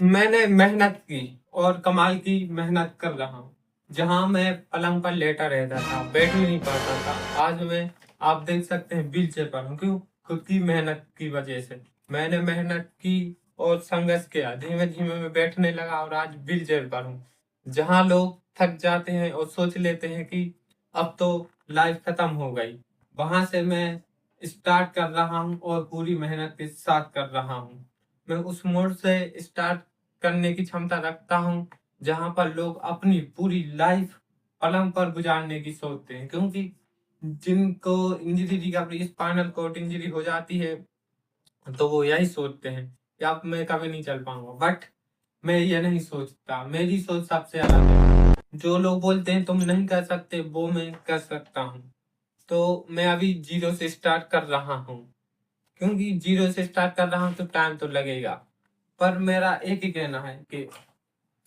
मैंने मेहनत की और कमाल की मेहनत कर रहा हूँ। जहाँ मैं पलंग पर लेटा रहता था, बैठ भी नहीं पाता था, आज मैं आप देख सकते हैं व्हीलचेयर पर हूँ। क्यों? खुद की मेहनत की वजह से। मैंने मेहनत की और संघर्ष किया, धीमे धीमे मैं बैठने लगा और आज व्हीलचेयर पर हूँ। जहाँ लोग थक जाते हैं और सोच लेते हैं कि अब तो लाइफ खत्म हो गई, वहां से मैं स्टार्ट कर रहा हूँ और पूरी मेहनत के साथ कर रहा हूँ। मैं उस मोड़ से स्टार्ट करने की क्षमता रखता हूँ जहां पर लोग अपनी पूरी लाइफ पलंग पर गुजारने की सोचते हैं। क्योंकि जिनको इंजरी का स्पाइनल कॉर्ड इंजरी हो जाती है, तो वो यही सोचते हैं कि अब मैं कभी नहीं चल पाऊंगा। बट मैं ये नहीं सोचता, मेरी सोच सबसे अलग है। जो लोग बोलते हैं तुम नहीं कर सकते, वो मैं कर सकता हूँ। तो मैं अभी जीरो से स्टार्ट कर रहा हूँ। क्योंकि जीरो से स्टार्ट कर रहा हूँ तो टाइम तो लगेगा। पर मेरा एक ही कहना है कि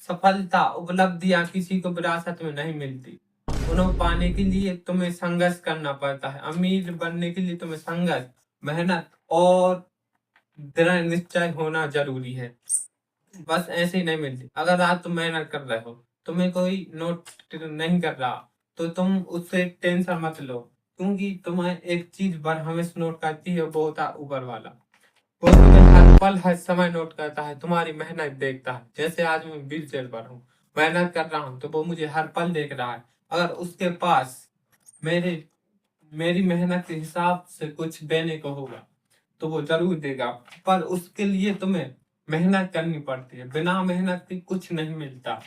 सफलता उपलब्धियां किसी को विरासत में नहीं मिलती। उन्हें पाने के लिए तुम्हें संघर्ष करना पड़ता है। अमीर बनने के लिए तुम्हें संघर्ष, मेहनत और दृढ़ निश्चय होना जरूरी है। बस ऐसे ही नहीं मिलती। अगर आज तुम मेहनत कर रहे हो, तुम्हें कोई नोट नहीं कर रहा, तो तुम उससे टेंशन मत लो। क्योंकि तुम्हें एक चीज पर हमेशा नोट करती है, वो होता है ऊपर वाला। वो तुम्हें हर पल हर समय नोट करता है, तुम्हारी मेहनत देखता है। जैसे आज मैं व्हील चेयर पर हूँ, मेहनत कर रहा हूँ, तो वो मुझे हर पल देख रहा है। अगर उसके पास मेरे मेरी मेहनत के हिसाब से कुछ देने को होगा, तो वो जरूर देगा। पर उसके लिए तुम्हें मेहनत करनी पड़ती है। बिना मेहनत के कुछ नहीं मिलता।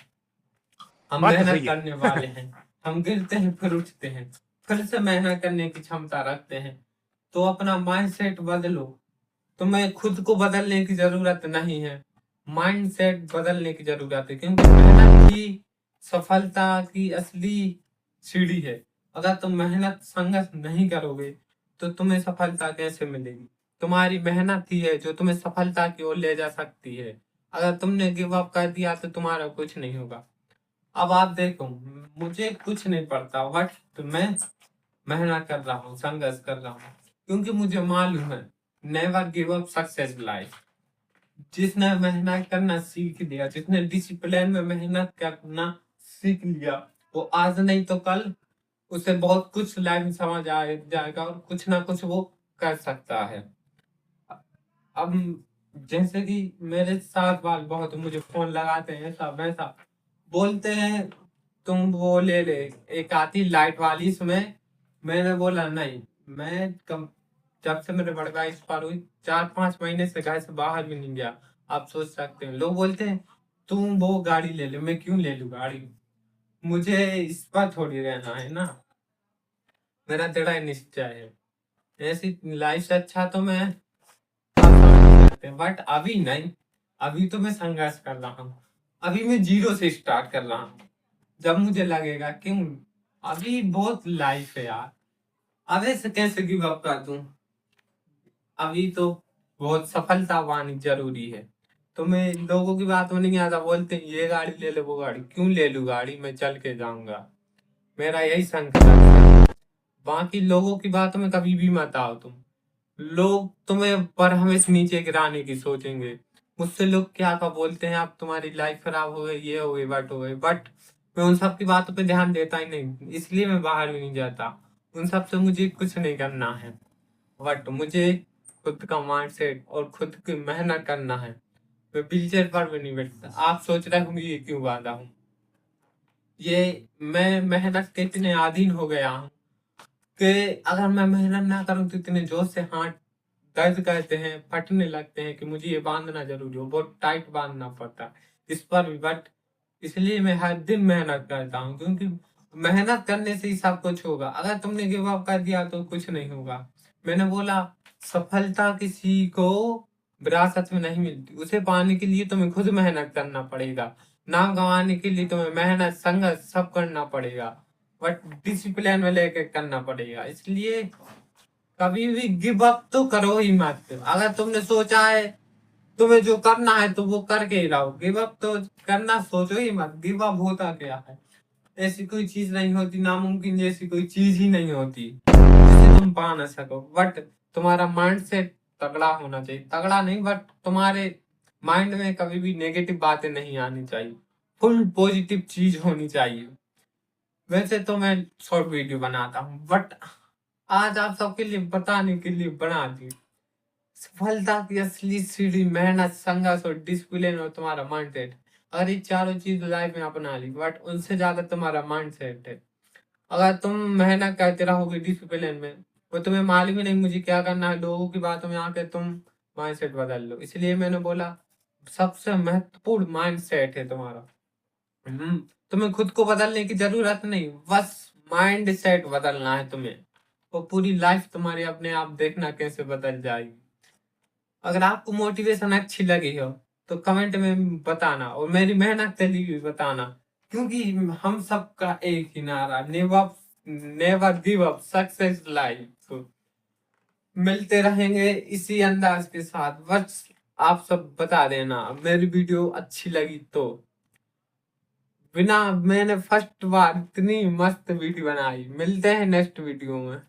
हम बात तो मेहनत सही है। करने वाले हैं। हम गिरते हैं फिर उठते हैं, फिर से मेहनत करने की क्षमता रखते हैं। तो अपना माइंडसेट बदलो। तुम्हें खुद को बदलने की जरूरत नहीं है, माइंडसेट बदलने की जरूरत है। क्योंकि मेहनत ही सफलता की असली सीढ़ी है। अगर तुम मेहनत संघर्ष नहीं करोगे, तो तुम्हें सफलता कैसे मिलेगी? तुम्हारी मेहनत ही है जो तुम्हें सफलता की ओर ले जा सकती है। अगर तुमने गिव अप कर दिया तो तुम्हारा कुछ नहीं होगा। अब आप देखो, मुझे कुछ नहीं पड़ता, बट मैं मेहनत कर रहा हूँ, संघर्ष कर रहा हूँ। क्योंकि मुझे मालूम है, never give up success life. जिसने मेहनत करना सीख लिया, जिसने डिसिप्लिन में मेहनत करना सीख लिया, वो आज नहीं तो कल उसे बहुत कुछ लाइफ में समझ आ जाएगा और कुछ ना कुछ वो कर सकता है। अब जैसे कि मेरे साथ वाल बहुत मुझे फोन लगाते हैं, ऐसा वैसा बोलते हैं, तुम वो ले ले, एक आती लाइट वाली इसमें। मैंने बोला नहीं, मैं कम जब से मेरे बड़े भाई इस पार हुई, 4-5 महीने से घर से बाहर भी नहीं गया। आप सोच सकते हैं, लोग बोलते हैं तुम वो गाड़ी ले ले। मैं क्यों ले लूं गाड़ी? मुझे इस पर थोड़ी रहना है ना। मेरा दृढ़ निश्चय है, ऐसी लाइफ से अच्छा तो मैं सकते हैं। बट अभी नहीं, अभी तो मैं संघर्ष कर रहा हूँ। अभी मैं जीरो से स्टार्ट कर रहा हूँ। जब मुझे लगेगा क्यों, अभी बहुत लाइफ है यार, अभी से कैसे गिव अप कर दूं? अभी तो बहुत सफलता पानी जरूरी है। तो मैं लोगों की बात में नहीं आता, बोलते हैं ये गाड़ी ले ले वो गाड़ी। क्यों ले लूं गाड़ी? मैं चल के जाऊंगा। मेरा यही संकल्प है। बाकी लोगों की बातों में कभी भी मत आओ तुम। लोग तुम्हें पर हमेशा नीचे गिराने की सोचेंगे। मुझसे लोग क्या क्या बोलते हैं, आप तुम्हारी लाइफ खराब हो गई, ये हो गई, बट हो गई। बट मैं उन सब की बातों पे ध्यान देता ही नहीं, इसलिए मैं बाहर भी नहीं जाता। उन सब से मुझे कुछ नहीं करना है। बट मुझे खुद का माइंडसेट और खुद की मेहनत करना है। मैं व्हीलचेयर पर भी नहीं बैठता। आप सोच रहे होंगे ये क्यों बांधा हूँ? ये मैं मेहनत के इतने अधीन हो गया हूँ कि अगर मैं मेहनत ना करूं तो इतने जोर से हाथ दर्द करते हैं, फटने लगते हैं कि मुझे ये बांधना जरूरी हो, बहुत टाइट बांधना पड़ता है इस पर भी। बट इसलिए मैं हर दिन मेहनत करता हूँ। क्योंकि मेहनत करने से ही सब कुछ होगा। अगर तुमने गिव अप कर दिया तो कुछ नहीं होगा। मैंने बोला, सफलता किसी को विरासत में नहीं मिलती, उसे पाने के लिए तुम्हें खुद मेहनत करना पड़ेगा। नाम कमाने के लिए तुम्हें मेहनत संघर्ष सब करना पड़ेगा, बट डिसिप्लिन में लेके करना पड़ेगा। इसलिए कभी भी गिव अप तो करो ही मत। अगर तुमने सोचा है तुम्हें जो करना है तो वो करके ही रहो। गिव अप तो करना सोचो ही मत। गिव अप होता क्या है? ऐसी कोई चीज नहीं होती, नामुमकिन जैसी कोई चीज ही नहीं होती जिसे तुम पा ना सको। बट तुम्हारा माइंड सेट तगड़ा होना चाहिए। तगड़ा नहीं, बट तुम्हारे माइंड में कभी भी नेगेटिव बातें नहीं आनी चाहिए, फुल पॉजिटिव चीज होनी चाहिए। वैसे तो मैं शॉर्ट वीडियो बनाता हूँ, बट आज आप सबके लिए बताने के लिए बना दी। सफलता की असली सीढ़ी मेहनत, संघर्ष और डिसिप्लिन और तुम्हारा माइंडसेट। अगर ये चारों चीज लाइफ में अपना ली, बट उनसे ज्यादा तुम्हारा माइंडसेट है। अगर तुम मेहनत करते रहोगे डिसिप्लिन में, वो तुम्हें मालूम ही नहीं मुझे क्या करना है, लोगों की बातों में आके तुम माइंडसेट बदल लो। इसलिए मैंने बोला सबसे महत्वपूर्ण माइंडसेट है तुम्हारा। हम्म, तुम्हें खुद को बदलने की जरूरत नहीं, बस माइंड सेट बदलना है तुम्हें। वो पूरी लाइफ तुम्हारी अपने आप देखना कैसे बदल जाएगी। अगर आपको मोटिवेशन अच्छी लगी हो तो कमेंट में बताना, और मेरी मेहनत चली हुई बताना, क्योंकि हम सबका एक ही नारा, never never give up, success life. मिलते रहेंगे इसी अंदाज के साथ। बस आप सब बता देना मेरी वीडियो अच्छी लगी तो। बिना मैंने फर्स्ट बार इतनी मस्त वीडियो बनाई। मिलते हैं नेक्स्ट वीडियो में।